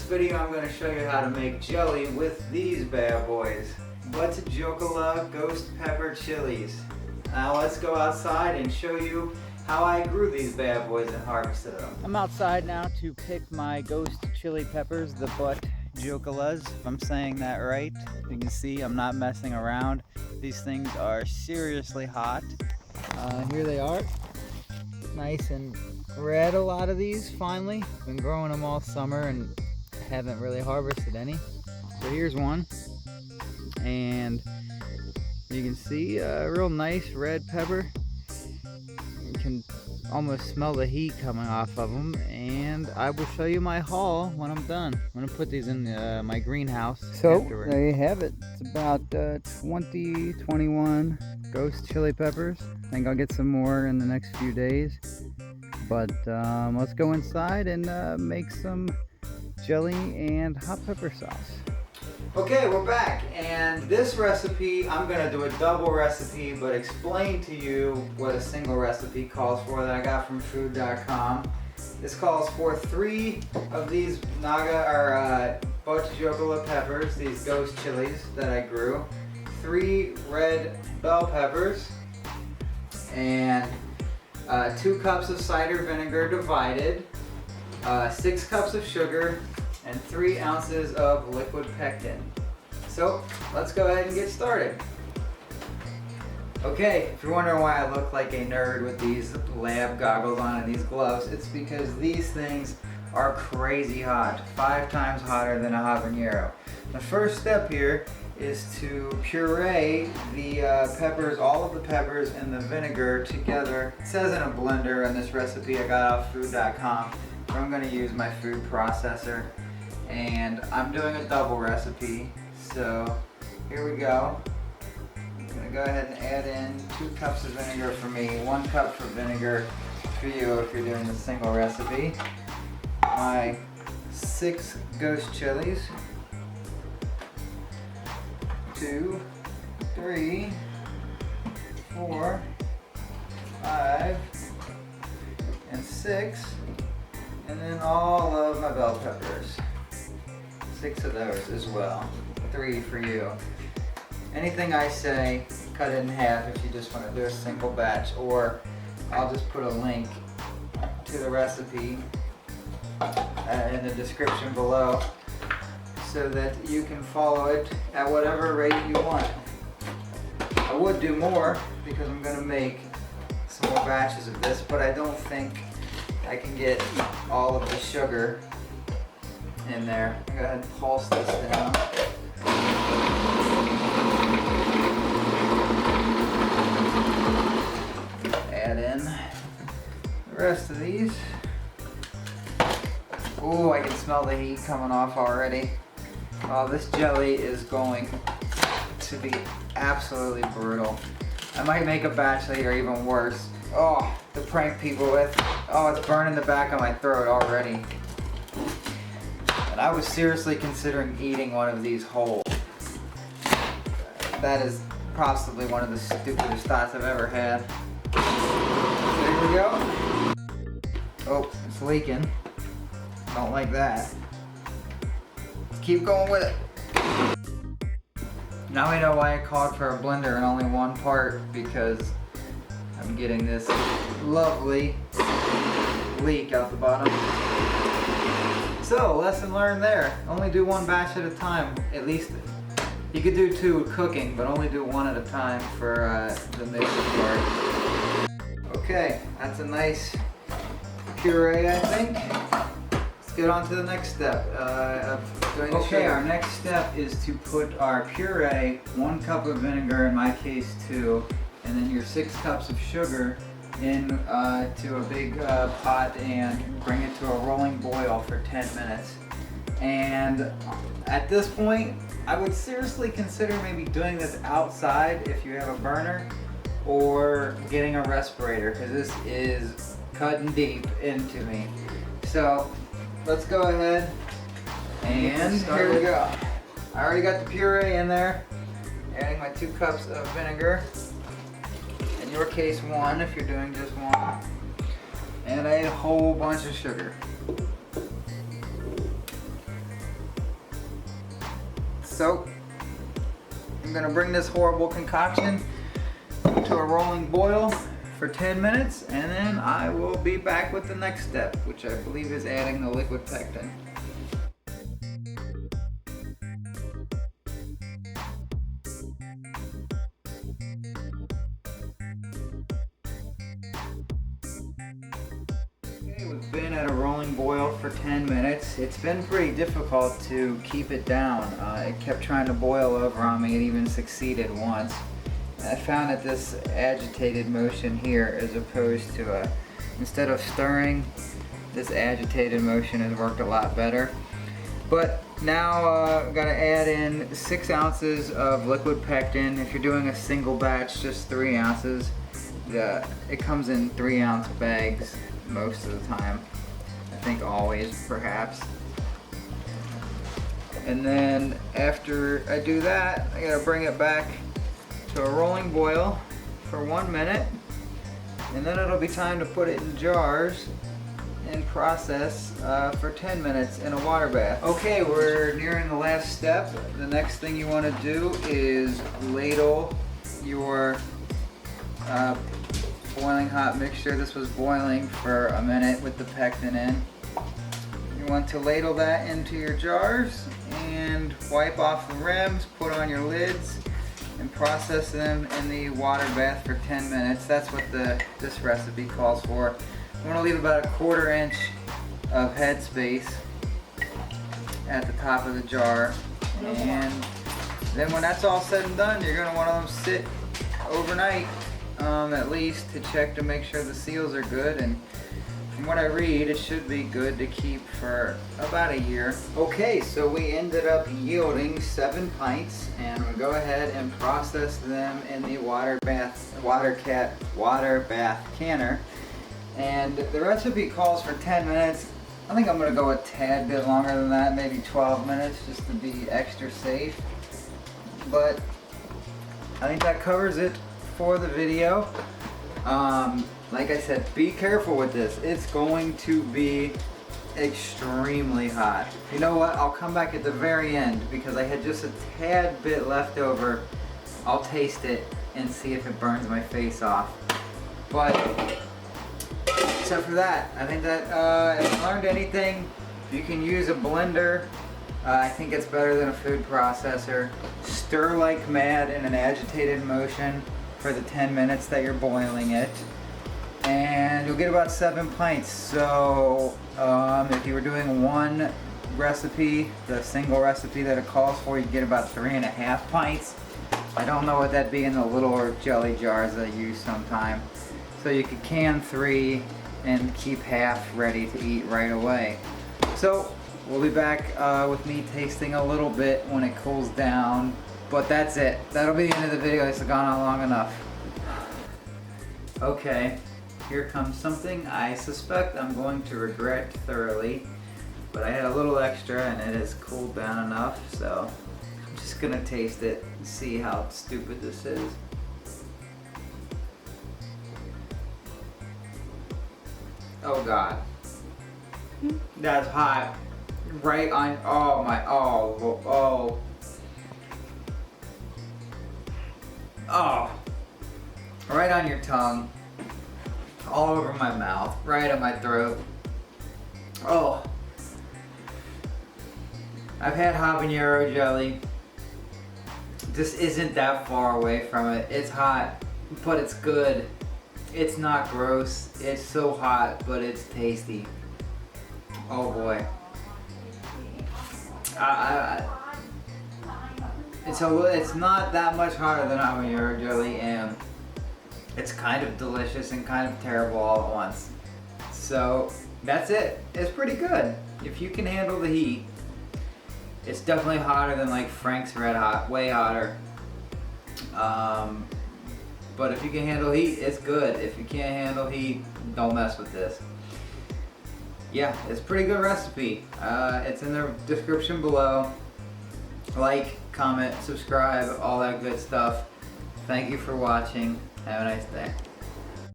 this video I'm going to show you how to make jelly with these bad boys. Untitled ghost pepper chilies. Now let's go outside and show you how I grew these bad boys and harvested them. I'm outside now to pick my ghost chili peppers, the Untitled, if I'm saying that right. You can see I'm not messing around. These things are seriously hot. Here they are, nice and red, a lot of these finally. Been growing them all summer and haven't really harvested any. So here's one, and you can see a real nice red pepper. You can almost smell the heat coming off of them, and I will show you my haul when I'm done. I'm gonna put these in my greenhouse. So afterward. There you have it. It's about 21 ghost chili peppers. I think I'll get some more in the next few days. But let's go inside and make some jelly and hot pepper sauce. Okay, we're back, and this recipe, I'm gonna do a double recipe, but explain to you what a single recipe calls for that I got from food.com. This calls for 3 of these Untitled peppers, these ghost chilies that I grew, 3 red bell peppers, and 2 cups of cider vinegar divided, 6 cups of sugar, and 3 ounces of liquid pectin. So let's go ahead and get started. Okay, if you're wondering why I look like a nerd with these lab goggles on and these gloves, it's because these things are crazy hot, 5 times hotter than a habanero. The first step here is to puree the peppers, all of the peppers and the vinegar together. It says in a blender in this recipe I got off food.com, but I'm going to use my food processor. And I'm doing a double recipe, so here we go. I'm going to go ahead and add in 2 cups of vinegar for me, 1 cup for vinegar for you if you're doing the single recipe. My 6 ghost chilies. 2, 3, 4, 5, and 6, and then all of my bell peppers. 6 of those as well. 3 for you. Anything I say, cut it in half if you just want to do a single batch, or I'll just put a link to the recipe in the description below, so that you can follow it at whatever rate you want. I would do more because I'm going to make some more batches of this, but I don't think I can get all of the sugar in there. I'm going to go ahead and pulse this down. Add in the rest of these. Oh, I can smell the heat coming off already. Oh, this jelly is going to be absolutely brutal. I might make a batch later even worse. Oh, to prank people with. Oh, it's burning the back of my throat already. And I was seriously considering eating one of these whole. That is possibly one of the stupidest thoughts I've ever had. So here we go. Oh, it's leaking. Don't like that. Keep going with it. Now we know why I called for a blender and only 1 part, because I'm getting this lovely leak out the bottom. So, lesson learned there. Only do 1 batch at a time. At least, you could do 2 cooking, but only do 1 at a time for the mixing part. Okay, that's a nice puree, I think. Let's get on to the next step of doing the sugar. Our next step is to put our puree, 1 cup of vinegar, in my case 2, and then your 6 cups of sugar in to a big pot, and bring it to a rolling boil for 10 minutes. And at this point, I would seriously consider maybe doing this outside if you have a burner, or getting a respirator, because this is cutting deep into me. So let's go ahead, and here we go. I already got the puree in there. Adding my 2 cups of vinegar. In your case 1 if you're doing just 1. And I ate a whole bunch of sugar. So I'm gonna bring this horrible concoction to a rolling boil for 10 minutes, and then I will be back with the next step, which I believe is adding the liquid pectin. Okay, we've been at a rolling boil for 10 minutes. It's been pretty difficult to keep it down. It kept trying to boil over on me. It even succeeded once. I found that this agitated motion here, as opposed to instead of stirring, this agitated motion has worked a lot better. But now I'm gonna add in 6 ounces of liquid pectin. If you're doing a single batch, just 3 ounces. It comes in 3-ounce bags most of the time. I think always, perhaps. And then after I do that, I gotta bring it back to a rolling boil for 1 minute, and then it'll be time to put it in jars and process for 10 minutes in a water bath. Okay, we're nearing the last step. The next thing you want to do is ladle your boiling hot mixture. This was boiling for a minute with the pectin in. You want to ladle that into your jars and wipe off the rims, put on your lids, and process them in the water bath for 10 minutes. That's what this recipe calls for. You want to leave about a 1/4 inch of head space at the top of the jar, and then when that's all said and done, you're going to want to let them sit overnight at least, to check to make sure the seals are good. And from what I read, it should be good to keep for about a year. Okay, so we ended up yielding 7 pints, and we'll go ahead and process them in the water bath canner. And the recipe calls for 10 minutes. I think I'm gonna go a tad bit longer than that, maybe 12 minutes, just to be extra safe. But I think that covers it for the video. Like I said, be careful with this. It's going to be extremely hot. You know what? I'll come back at the very end because I had just a tad bit left over. I'll taste it and see if it burns my face off. But except for that, I think that if you learned anything, you can use a blender. I think it's better than a food processor. Stir like mad in an agitated motion for the 10 minutes that you're boiling it, and you'll get about 7 pints. So if you were doing one recipe, the single recipe that it calls for, you get about 3.5 pints. I don't know what that'd be in the little jelly jars that I use sometime. So you could can 3 and keep half ready to eat right away. So we'll be back with me tasting a little bit when it cools down. But that's it. That'll be the end of the video. It's gone on long enough. Okay, here comes something I suspect I'm going to regret thoroughly. But I had a little extra and it has cooled down enough, so I'm just gonna taste it and see how stupid this is. Oh God. That's hot. Right on, oh my, oh. Right on your tongue, all over my mouth, right on my throat. Oh, I've had habanero jelly. This isn't that far away from it. It's hot, but it's good. It's not gross. It's so hot, but it's tasty. Oh boy. It's not that much hotter than habanero jelly, and it's kind of delicious and kind of terrible all at once. So that's it. It's pretty good if you can handle the heat. It's definitely hotter than like Frank's Red Hot, way hotter. But if you can handle heat, it's good. If you can't handle heat, don't mess with this. Yeah, it's a pretty good recipe. It's in the description below. Like, comment, subscribe, all that good stuff. Thank you for watching. Have a nice day.